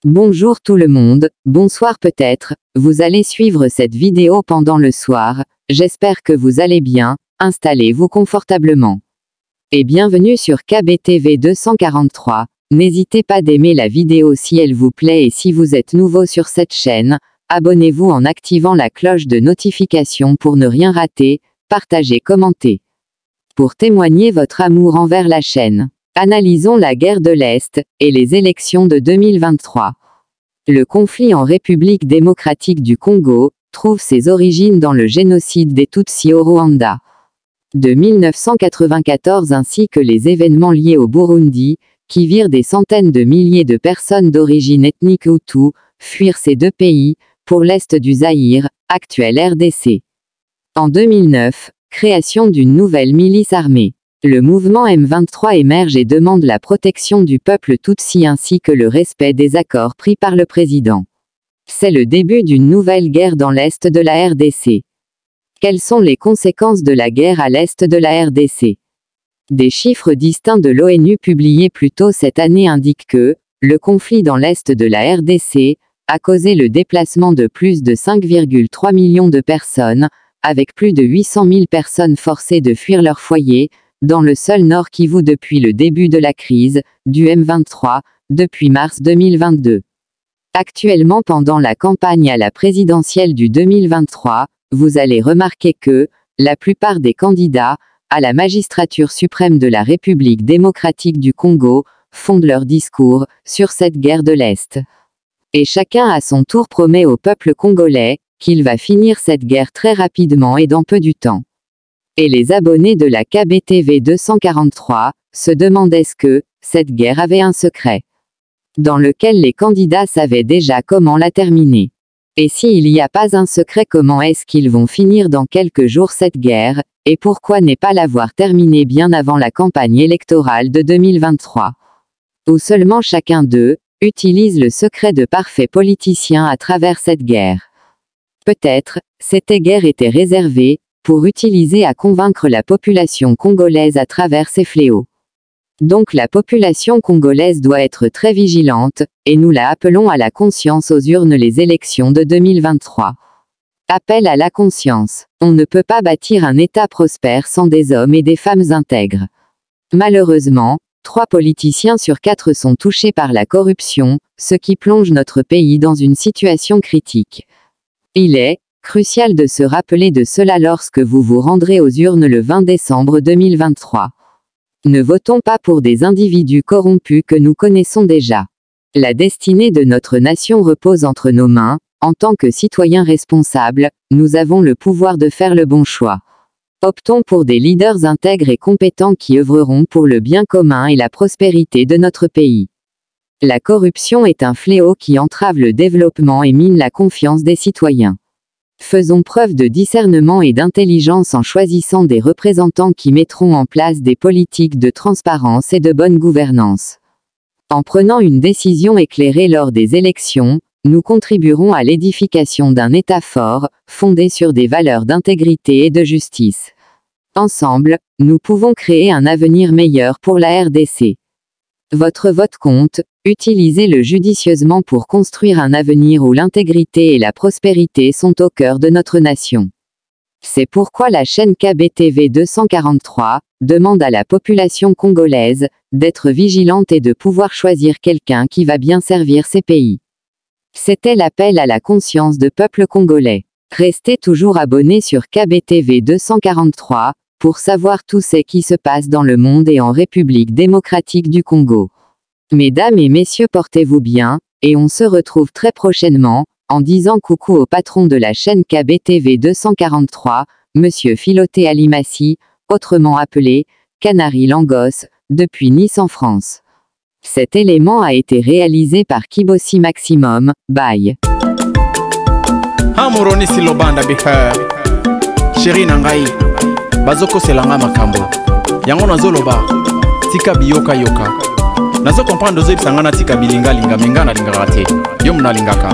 Bonjour tout le monde, bonsoir peut-être, vous allez suivre cette vidéo pendant le soir, j'espère que vous allez bien, installez-vous confortablement. Et bienvenue sur KBTV 243, n'hésitez pas d'aimer la vidéo si elle vous plaît et si vous êtes nouveau sur cette chaîne, abonnez-vous en activant la cloche de notification pour ne rien rater, partagez, commentez. Pour témoigner votre amour envers la chaîne. Analysons la guerre de l'Est, et les élections de 2023. Le conflit en République démocratique du Congo trouve ses origines dans le génocide des Tutsis au Rwanda de 1994 ainsi que les événements liés au Burundi, qui virent des centaines de milliers de personnes d'origine ethnique Hutu fuir ces deux pays, pour l'Est du Zaïre, actuel RDC. En 2009, création d'une nouvelle milice armée. Le mouvement M23 émerge et demande la protection du peuple Tutsi ainsi que le respect des accords pris par le président. C'est le début d'une nouvelle guerre dans l'Est de la RDC. Quelles sont les conséquences de la guerre à l'Est de la RDC? Des chiffres distincts de l'ONU publiés plus tôt cette année indiquent que le conflit dans l'Est de la RDC a causé le déplacement de plus de 5,3 millions de personnes, avec plus de 800 000 personnes forcées de fuir leur foyer, dans le seul Nord Kivu depuis le début de la crise du M23, depuis mars 2022. Actuellement pendant la campagne à la présidentielle du 2023, vous allez remarquer que la plupart des candidats à la magistrature suprême de la République démocratique du Congo fondent leur discours sur cette guerre de l'Est. Et chacun à son tour promet au peuple congolais qu'il va finir cette guerre très rapidement et dans peu du temps. Et les abonnés de la KBTV 243 se demandent est-ce que cette guerre avait un secret, dans lequel les candidats savaient déjà comment la terminer. Et s'il n'y a pas un secret, comment est-ce qu'ils vont finir dans quelques jours cette guerre, et pourquoi ne pas l'avoir terminée bien avant la campagne électorale de 2023? Ou seulement chacun d'eux utilise le secret de parfaits politiciens à travers cette guerre. Peut-être, cette guerre était réservée pour utiliser à convaincre la population congolaise à travers ces fléaux. Donc la population congolaise doit être très vigilante, et nous la appelons à la conscience aux urnes les élections de 2023. Appel à la conscience. On ne peut pas bâtir un État prospère sans des hommes et des femmes intègres. Malheureusement, 3 politiciens sur 4 sont touchés par la corruption, ce qui plonge notre pays dans une situation critique. Il est crucial de se rappeler de cela lorsque vous vous rendrez aux urnes le 20 décembre 2023. Ne votons pas pour des individus corrompus que nous connaissons déjà. La destinée de notre nation repose entre nos mains. En tant que citoyens responsables, nous avons le pouvoir de faire le bon choix. Optons pour des leaders intègres et compétents qui œuvreront pour le bien commun et la prospérité de notre pays. La corruption est un fléau qui entrave le développement et mine la confiance des citoyens. Faisons preuve de discernement et d'intelligence en choisissant des représentants qui mettront en place des politiques de transparence et de bonne gouvernance. En prenant une décision éclairée lors des élections, nous contribuerons à l'édification d'un État fort, fondé sur des valeurs d'intégrité et de justice. Ensemble, nous pouvons créer un avenir meilleur pour la RDC. Votre vote compte, utilisez-le judicieusement pour construire un avenir où l'intégrité et la prospérité sont au cœur de notre nation. C'est pourquoi la chaîne KBTV 243 demande à la population congolaise d'être vigilante et de pouvoir choisir quelqu'un qui va bien servir ses pays. C'était l'appel à la conscience de peuple congolais. Restez toujours abonnés sur KBTV 243 pour savoir tout ce qui se passe dans le monde et en République démocratique du Congo. Mesdames et messieurs, portez-vous bien, et on se retrouve très prochainement, en disant coucou au patron de la chaîne KBTV 243, Monsieur Philoté Alimassi, autrement appelé Canary Langos, depuis Nice en France. Cet élément a été réalisé par Kibosi Maximum, by Hamuroni silobanda biha Chéri nangai Bazoko selanga makambo Yango nazoloba Tika biyoka yoka Nazo comprendre dozo ibisangana tika bilinga linga mingana linga rate Yo muna lingaka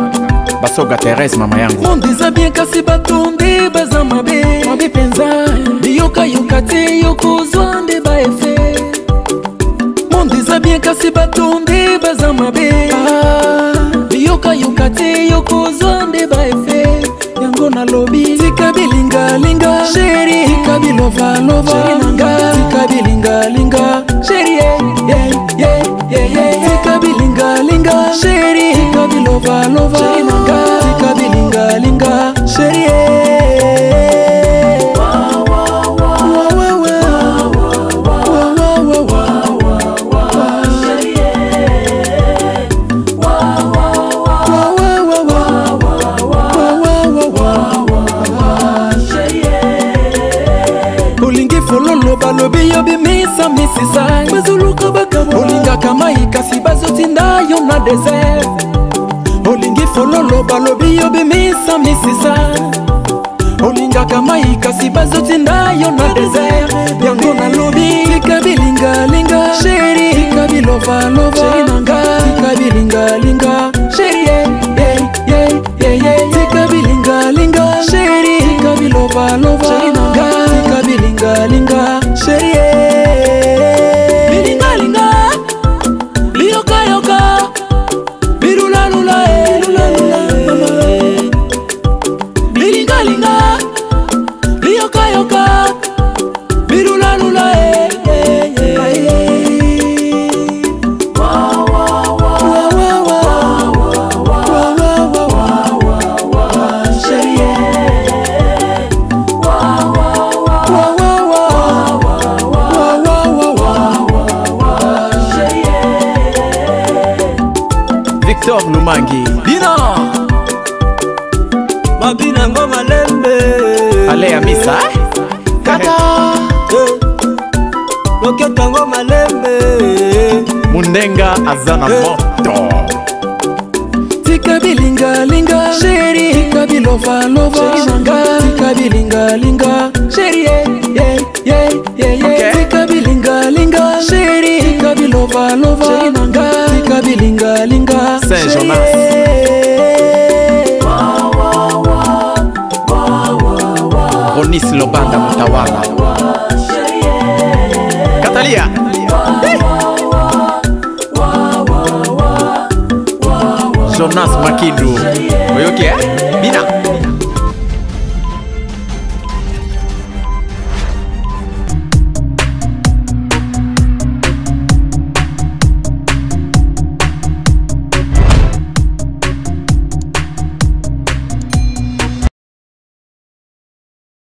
Basoga Thérèse mama yangu Mondeza bien kasi batonde bazama be Mabe penza Biyoka yoka te yoko zwande ba efe Mondeza bien kasi batonde bazama be yokozwa nde baefe yango na lobi tika bilingalinga sheri tika bilovalova tika bilingalinga sheri tika bilingalinga sheri tika bilovalova tika bilingalinga sheri balobi yo bimisa misisa bazuluka bakabo olinga kama ikasi bazotinda yo na desert olingi fololo balobi yo bimisa misisa olinga kama ikasi bazotinda yo na desert yango na lobi tika bilingalinga sheri tika bilovalova tika bilingalinga sheri tika bilingalinga sheri tika bilovalova tika bilingalinga sheri bilingalinga biyokayoka bilulalula bilingalinga biyokayoka bilulalula Victor Lumangi Dina Mabina ngoma lembe Ale Amisa Kata Loketa ngoma lembe Mundenga azana moto Tika bilingalinga sheri tika bilovalova tika bilingalinga sheri tika bilingalinga sheri tika bilovalova tika bilingalinga Saint-Jonas Ronis Lobanda Mutawala Katalia Jonas Makindu Oyoke Bina